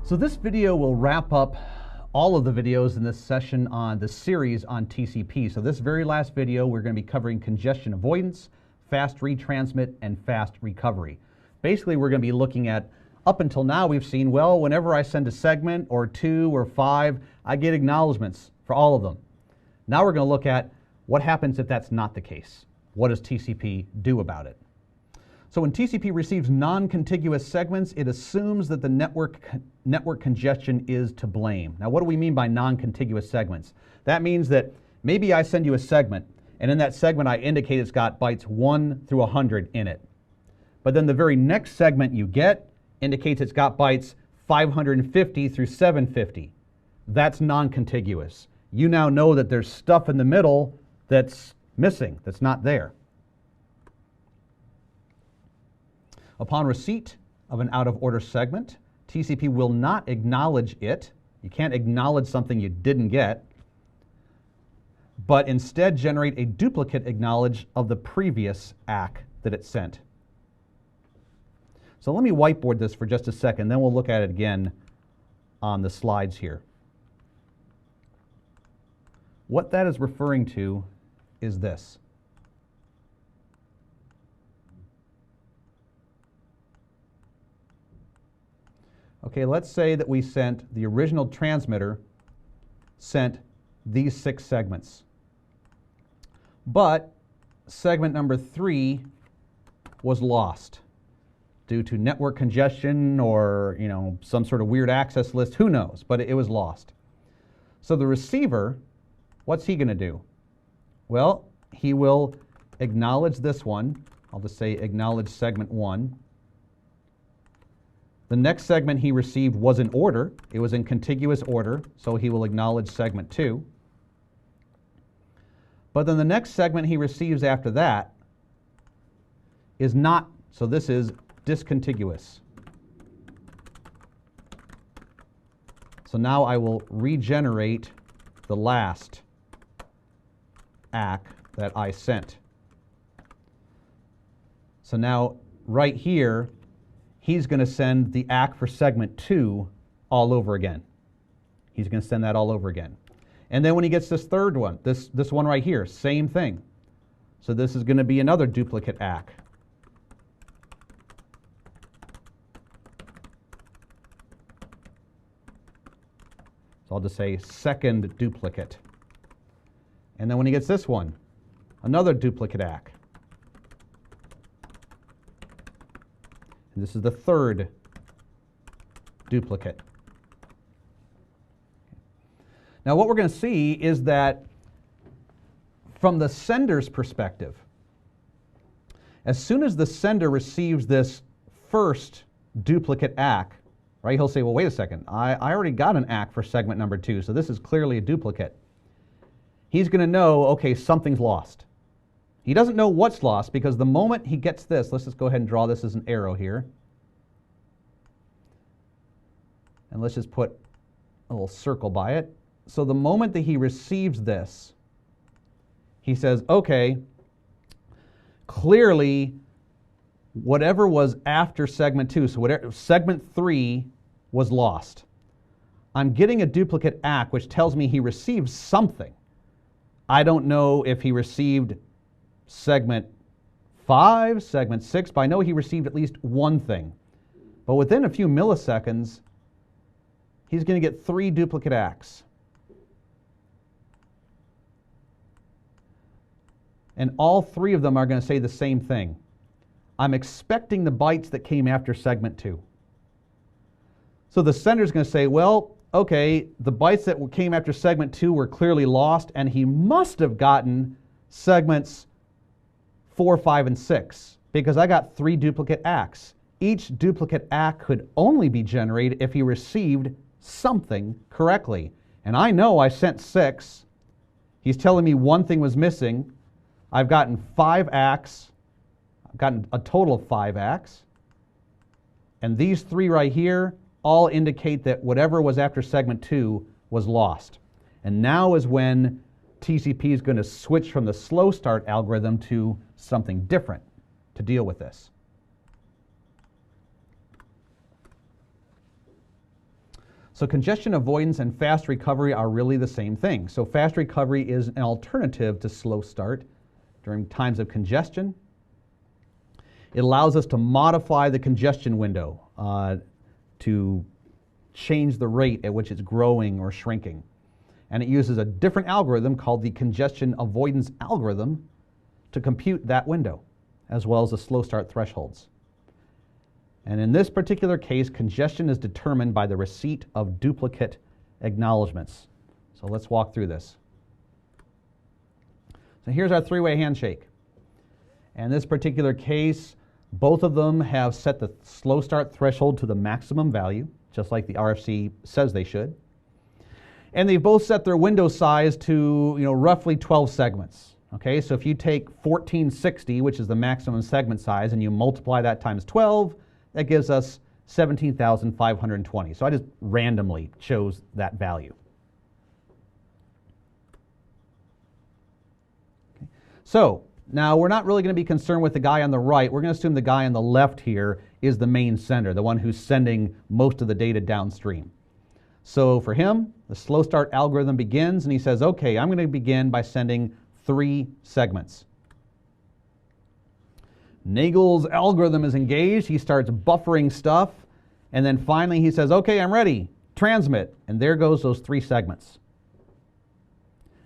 So this video will wrap up all of the videos in this session on the series on TCP. So this very last video, we're going to be covering congestion avoidance, fast retransmit, and fast recovery. Basically, we're going to be looking at, up until now, we've seen, well, whenever I send a segment or 2 or 5, I get acknowledgments for all of them. Now we're going to look at what happens if that's not the case. What does TCP do about it? So when TCP receives non-contiguous segments, it assumes that the network congestion is to blame. Now, what do we mean by non-contiguous segments? That means that maybe I send you a segment, and in that segment I indicate it's got bytes 1 through 100 in it. But then the very next segment you get indicates it's got bytes 550 through 750. That's non-contiguous. You now know that there's stuff in the middle that's missing, that's not there. Upon receipt of an out-of-order segment, TCP will not acknowledge it. You can't acknowledge something you didn't get, but instead generate a duplicate acknowledge of the previous ACK that it sent. So let me whiteboard this for just a second, then we'll look at it again on the slides here. What that is referring to is this. Okay, let's say that we sent, the original transmitter sent these 6 segments. But segment number 3 was lost due to network congestion or, some sort of weird access list, who knows, but it was lost. So the receiver, what's he going to do? Well, he will acknowledge this one. I'll just say acknowledge segment 1. The next segment he received was in order. It was in contiguous order, so he will acknowledge segment 2. But then the next segment he receives after that is not, so this is discontiguous. So now I will regenerate the last ACK that I sent. So now right here, he's going to send the ACK for segment 2 all over again. He's going to send that all over again. And then when he gets this third one, this one right here, same thing. So this is going to be another duplicate ACK. So I'll just say second duplicate. And then when he gets this one, another duplicate ACK. And this is the third duplicate. Now what we're going to see is that from the sender's perspective, as soon as the sender receives this first duplicate ACK, right, he'll say, well, wait a second, I already got an ACK for segment number 2, so this is clearly a duplicate. He's going to know, okay, something's lost. He doesn't know what's lost because the moment he gets this, let's just go ahead and draw this as an arrow here. And let's just put a little circle by it. So the moment that he receives this, he says, okay, clearly whatever was after segment 2, so whatever, segment 3 was lost. I'm getting a duplicate ACK which tells me he received something. I don't know if he received segment 5, segment 6, but I know he received at least one thing. But within a few milliseconds, he's going to get 3 duplicate ACKs. And all 3 of them are going to say the same thing. I'm expecting the bytes that came after segment 2. So the sender's going to say, well, okay, the bytes that came after segment 2 were clearly lost, and he must have gotten segments 4, 5, and 6, because I got 3 duplicate ACKs. Each duplicate ACK could only be generated if he received something correctly. And I know I sent 6. He's telling me one thing was missing. I've gotten 5 ACKs. I've gotten a total of 5 ACKs. And these 3 right here all indicate that whatever was after segment 2 was lost. And now is when TCP is going to switch from the slow start algorithm to something different to deal with this. So congestion avoidance and fast recovery are really the same thing. So fast recovery is an alternative to slow start during times of congestion. It allows us to modify the congestion window to change the rate at which it's growing or shrinking. And it uses a different algorithm called the congestion avoidance algorithm to compute that window, as well as the slow start thresholds. And in this particular case, congestion is determined by the receipt of duplicate acknowledgments. So let's walk through this. So here's our three-way handshake. In this particular case, both of them have set the slow start threshold to the maximum value, just like the RFC says they should. And they've both set their window size to roughly 12 segments. Okay, so if you take 1460, which is the maximum segment size, and you multiply that times 12, that gives us 17,520. So I just randomly chose that value. Okay. So now we're not really going to be concerned with the guy on the right. We're going to assume the guy on the left here is the main sender, the one who's sending most of the data downstream. So for him, the slow start algorithm begins, and he says, okay, I'm going to begin by sending 3 segments. Nagel's algorithm is engaged. He starts buffering stuff, and then finally he says, okay, I'm ready. Transmit. And there goes those 3 segments.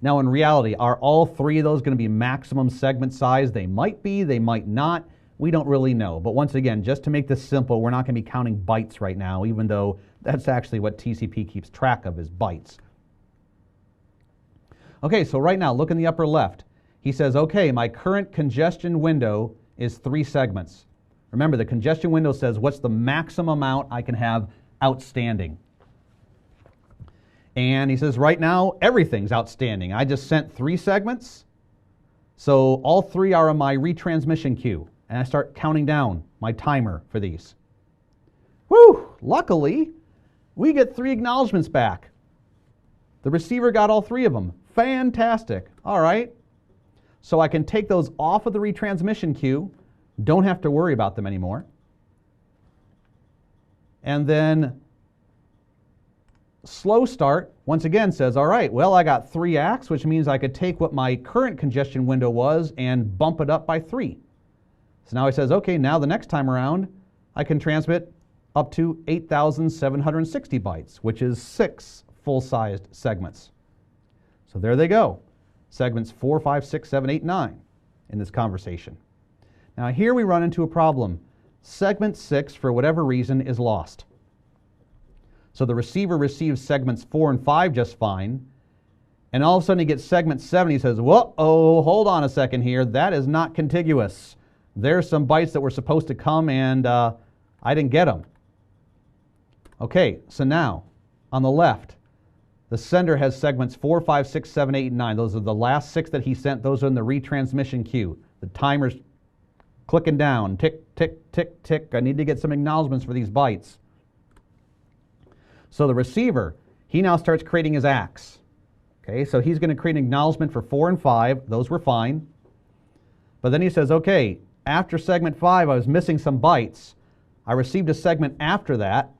Now in reality, are all 3 of those going to be maximum segment size? They might be, they might not. We don't really know. But once again, just to make this simple, we're not going to be counting bytes right now, even though that's actually what TCP keeps track of, is bytes. Okay, so right now, look in the upper left. He says, okay, my current congestion window is 3 segments. Remember, the congestion window says what's the maximum amount I can have outstanding. And he says, right now, everything's outstanding. I just sent 3 segments, so all 3 are in my retransmission queue. And I start counting down my timer for these. Whew! Luckily, we get 3 acknowledgments back. The receiver got all 3 of them. Fantastic. All right. So I can take those off of the retransmission queue. Don't have to worry about them anymore. And then slow start, once again, says, all right, well, I got 3 acts, which means I could take what my current congestion window was and bump it up by 3. So now he says, okay, now the next time around, I can transmit up to 8,760 bytes, which is 6 full-sized segments. So there they go, segments 4, 5, 6, 7, 8, 9 in this conversation. Now here we run into a problem. Segment 6, for whatever reason, is lost. So the receiver receives segments 4 and 5 just fine, and all of a sudden he gets segment 7. He says, whoa, hold on a second here. That is not contiguous. There's some bytes that were supposed to come, and I didn't get them. Okay, so now, on the left, the sender has segments 4, 5, 6, 7, 8, and 9. Those are the last 6 that he sent. Those are in the retransmission queue. The timer's clicking down. Tick, tick, tick, tick. I need to get some acknowledgments for these bytes. So the receiver, he now starts creating his acts. Okay, so he's going to create an acknowledgment for 4 and 5. Those were fine. But then he says, okay, after segment 5, I was missing some bytes. I received a segment after that.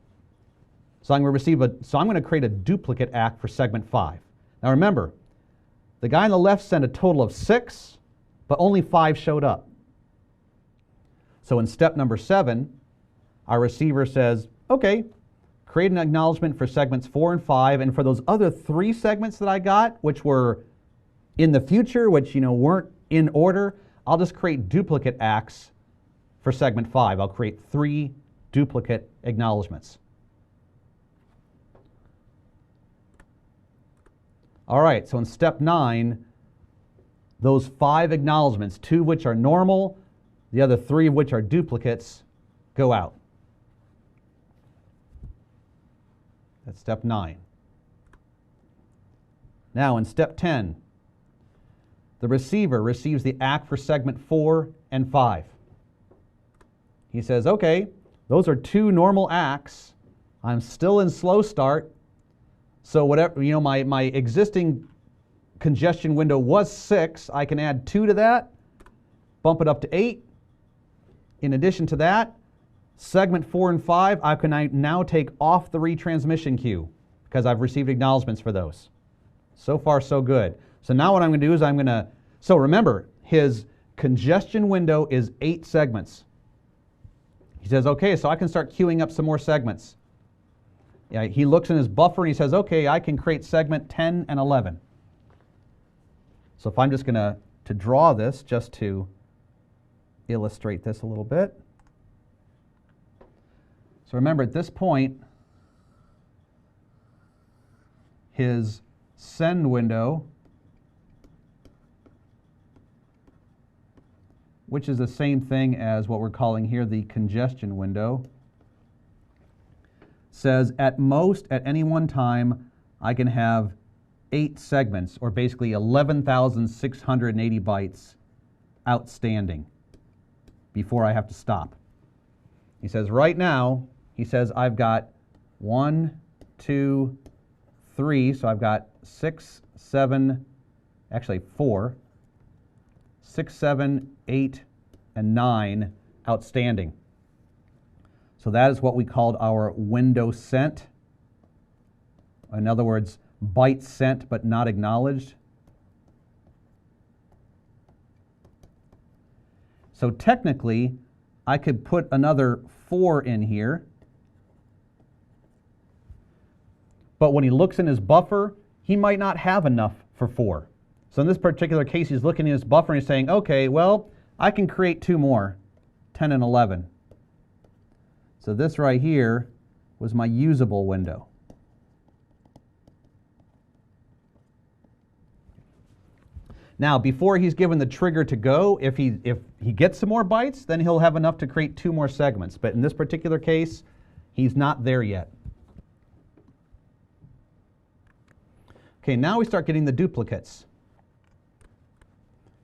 So I'm going to create a duplicate act for segment 5. Now remember, the guy on the left sent a total of 6, but only 5 showed up. So in step number 7, our receiver says, okay, create an acknowledgement for segments 4 and 5, and for those other 3 segments that I got, which were in the future, which weren't in order, I'll just create duplicate acts for segment 5. I'll create 3 duplicate acknowledgements. All right, so in step 9, those 5 acknowledgements, 2 of which are normal, the other 3 of which are duplicates, go out. That's step 9. Now in step 10, the receiver receives the act for segment 4 and 5. He says, okay, those are 2 normal acts. I'm still in slow start. So whatever, my existing congestion window was 6, I can add 2 to that, bump it up to 8. In addition to that, segment 4 and 5, I can now take off the retransmission queue because I've received acknowledgments for those. So far, so good. So now what I'm going to do is so remember, his congestion window is 8 segments. He says, okay, so I can start queuing up some more segments. Yeah, he looks in his buffer and he says, okay, I can create segment 10 and 11. So if I'm just going to draw this just to illustrate this a little bit. So remember, at this point, his send window, which is the same thing as what we're calling here the congestion window, says at most at any one time I can have 8 segments, or basically 11,680 bytes outstanding before I have to stop. He says right now, he says I've got 1, 2, 3, so I've got 6, 7, actually 4, 6, 7, 8, and 9 outstanding. So that is what we called our window sent. In other words, bytes sent but not acknowledged. So technically, I could put another 4 in here. But when he looks in his buffer, he might not have enough for 4. So in this particular case, he's looking in his buffer and he's saying, okay, well, I can create 2 more, 10 and 11. So this right here was my usable window. Now, before he's given the trigger to go, if he gets some more bytes, then he'll have enough to create 2 more segments. But in this particular case, he's not there yet. Okay, now we start getting the duplicates.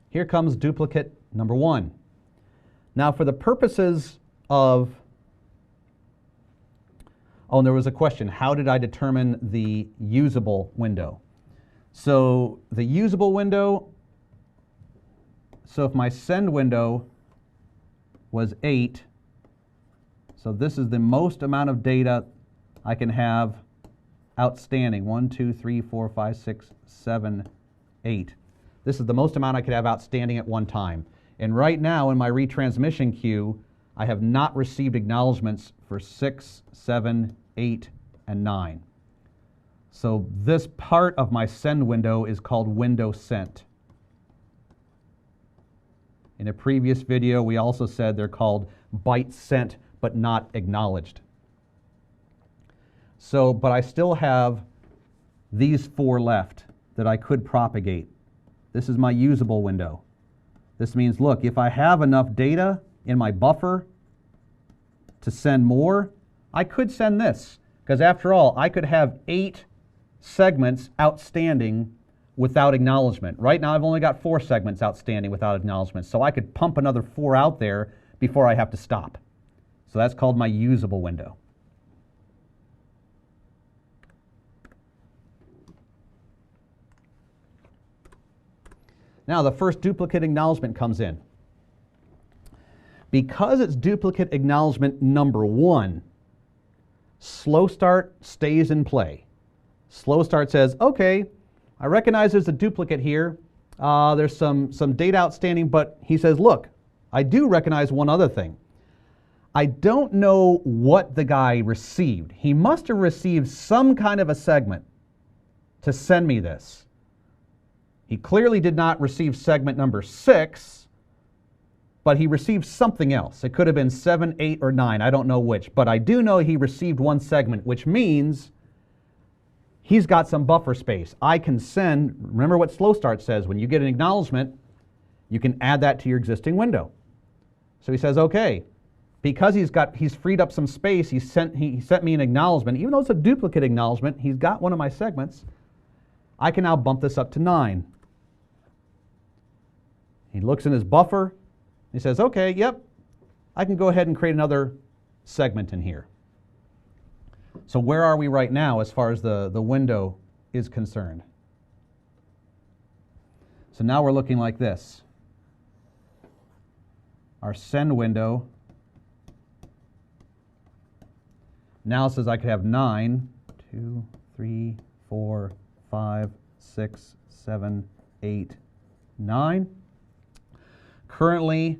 Here comes duplicate number 1. Now, for the purposes of, and there was a question, how did I determine the usable window? So the usable window, so if my send window was 8, so this is the most amount of data I can have outstanding. 1, 2, 3, 4, 5, 6, 7, 8. This is the most amount I could have outstanding at one time. And right now in my retransmission queue, I have not received acknowledgments for 6, 7, 8, and 9. So this part of my send window is called window sent. In a previous video, we also said they're called bytes sent but not acknowledged. So, but I still have these 4 left that I could propagate. This is my usable window. This means, look, if I have enough data in my buffer to send more, I could send this. Because after all, I could have 8 segments outstanding without acknowledgement. Right now I've only got 4 segments outstanding without acknowledgement. So I could pump another 4 out there before I have to stop. So that's called my usable window. Now the first duplicate acknowledgement comes in. Because it's duplicate acknowledgement number 1, slow start stays in play. Slow start says, okay, I recognize there's a duplicate here. There's some data outstanding, but he says, look, I do recognize one other thing. I don't know what the guy received. He must have received some kind of a segment to send me this. He clearly did not receive segment number 6, but he received something else. It could have been 7, 8, or 9. I don't know which, but I do know he received one segment, which means he's got some buffer space. I can send, remember what slow start says, when you get an acknowledgement, you can add that to your existing window. So he says, okay, because he's freed up some space, he sent me an acknowledgement. Even though it's a duplicate acknowledgement, he's got one of my segments. I can now bump this up to 9. He looks in his buffer. He says, okay, yep, I can go ahead and create another segment in here. So where are we right now as far as the window is concerned? So now we're looking like this. Our send window now says I could have 9, 2, 3, 4, 5, 6, 7, 8, 9. Currently,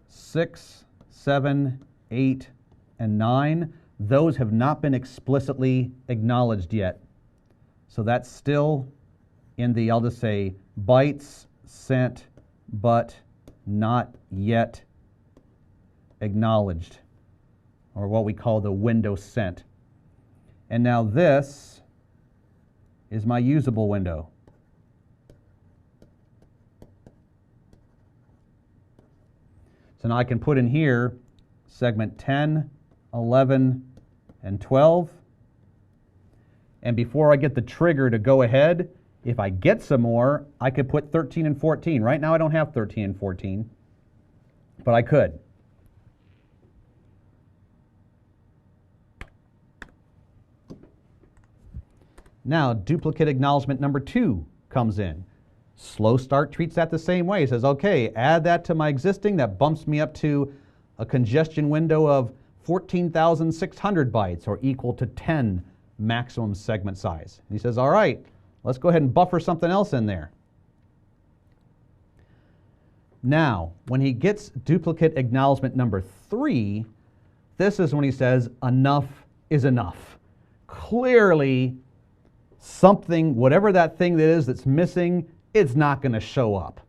6, 7, 8, and 9, those have not been explicitly acknowledged yet. So that's still in the, I'll just say, bytes sent, but not yet acknowledged, or what we call the window sent. And now this is my usable window. So now I can put in here segment 10, 11, and 12. And before I get the trigger to go ahead, if I get some more, I could put 13 and 14. Right now I don't have 13 and 14, but I could. Now, duplicate acknowledgement number 2 comes in. Slow start treats that the same way. It says, okay, add that to my existing. That bumps me up to a congestion window of 14,600 bytes, or equal to 10 maximum segment size. And he says, all right, let's go ahead and buffer something else in there. Now, when he gets duplicate acknowledgement number 3, this is when he says, enough is enough. Clearly, something, whatever that thing that is that's missing, it's not going to show up.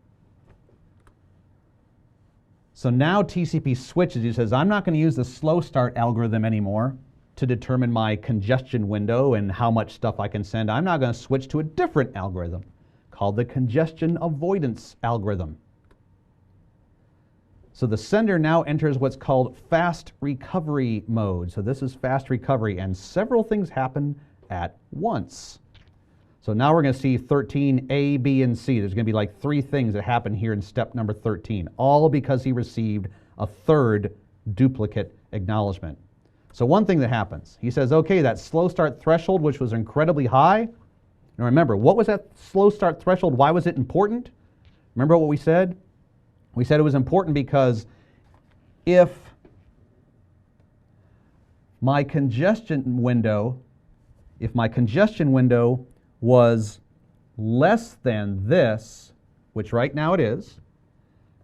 So now TCP switches. He says, I'm not going to use the slow start algorithm anymore to determine my congestion window and how much stuff I can send. I'm now going to switch to a different algorithm called the congestion avoidance algorithm. So the sender now enters what's called fast recovery mode. So this is fast recovery, and several things happen at once. So now we're going to see 13, A, B, and C. There's going to be like 3 things that happen here in step number 13, all because he received a third duplicate acknowledgement. So one thing that happens, he says, okay, that slow start threshold, which was incredibly high. Now remember, what was that slow start threshold? Why was it important? Remember what we said? We said it was important because if my congestion window was less than this, which right now it is,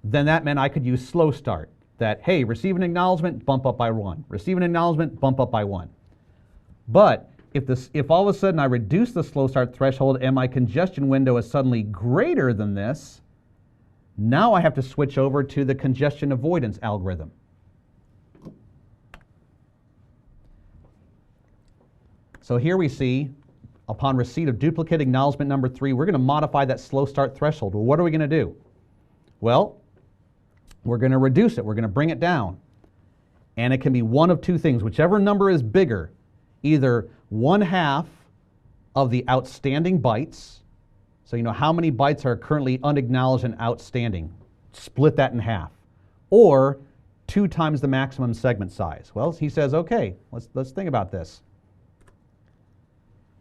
then that meant I could use slow start. That, hey, receive an acknowledgement, bump up by 1. Receive an acknowledgement, bump up by 1. But if all of a sudden I reduce the slow start threshold and my congestion window is suddenly greater than this, now I have to switch over to the congestion avoidance algorithm. So here we see, upon receipt of duplicate acknowledgement number 3, we're going to modify that slow start threshold. Well, what are we going to do? Well, we're going to reduce it. We're going to bring it down. And it can be one of 2 things. Whichever number is bigger, either 1/2 of the outstanding bytes. So you know how many bytes are currently unacknowledged and outstanding. Split that in half. Or 2 times the maximum segment size. Well, he says, okay, let's think about this.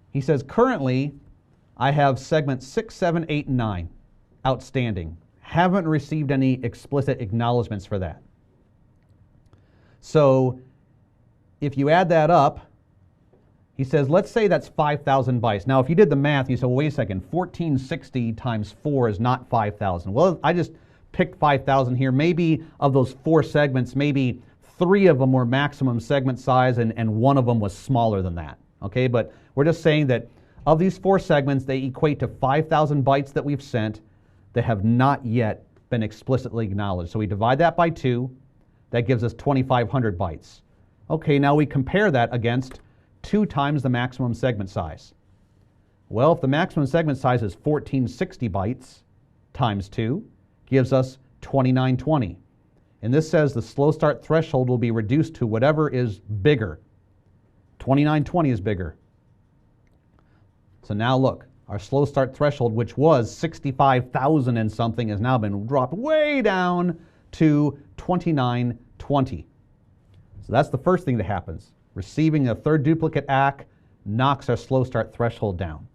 He says, currently, I have segments 6, 7, 8, and 9 outstanding. Haven't received any explicit acknowledgments for that. So if you add that up, he says, let's say that's 5,000 bytes. Now, if you did the math, you say, well, wait a second, 1460 times 4 is not 5,000. Well, I just picked 5,000 here. Maybe of those 4 segments, maybe 3 of them were maximum segment size and 1 of them was smaller than that. Okay, but we're just saying that of these 4 segments, they equate to 5,000 bytes that we've sent that have not yet been explicitly acknowledged. So we divide that by 2. That gives us 2,500 bytes. Okay, now we compare that against 2 times the maximum segment size. Well, if the maximum segment size is 1460 bytes times 2, gives us 2920. And this says the slow start threshold will be reduced to whatever is bigger. 2920 is bigger. So now look, our slow start threshold, which was 65,000 and something, has now been dropped way down to 2920. So that's the first thing that happens. Receiving a third duplicate ACK knocks our slow start threshold down.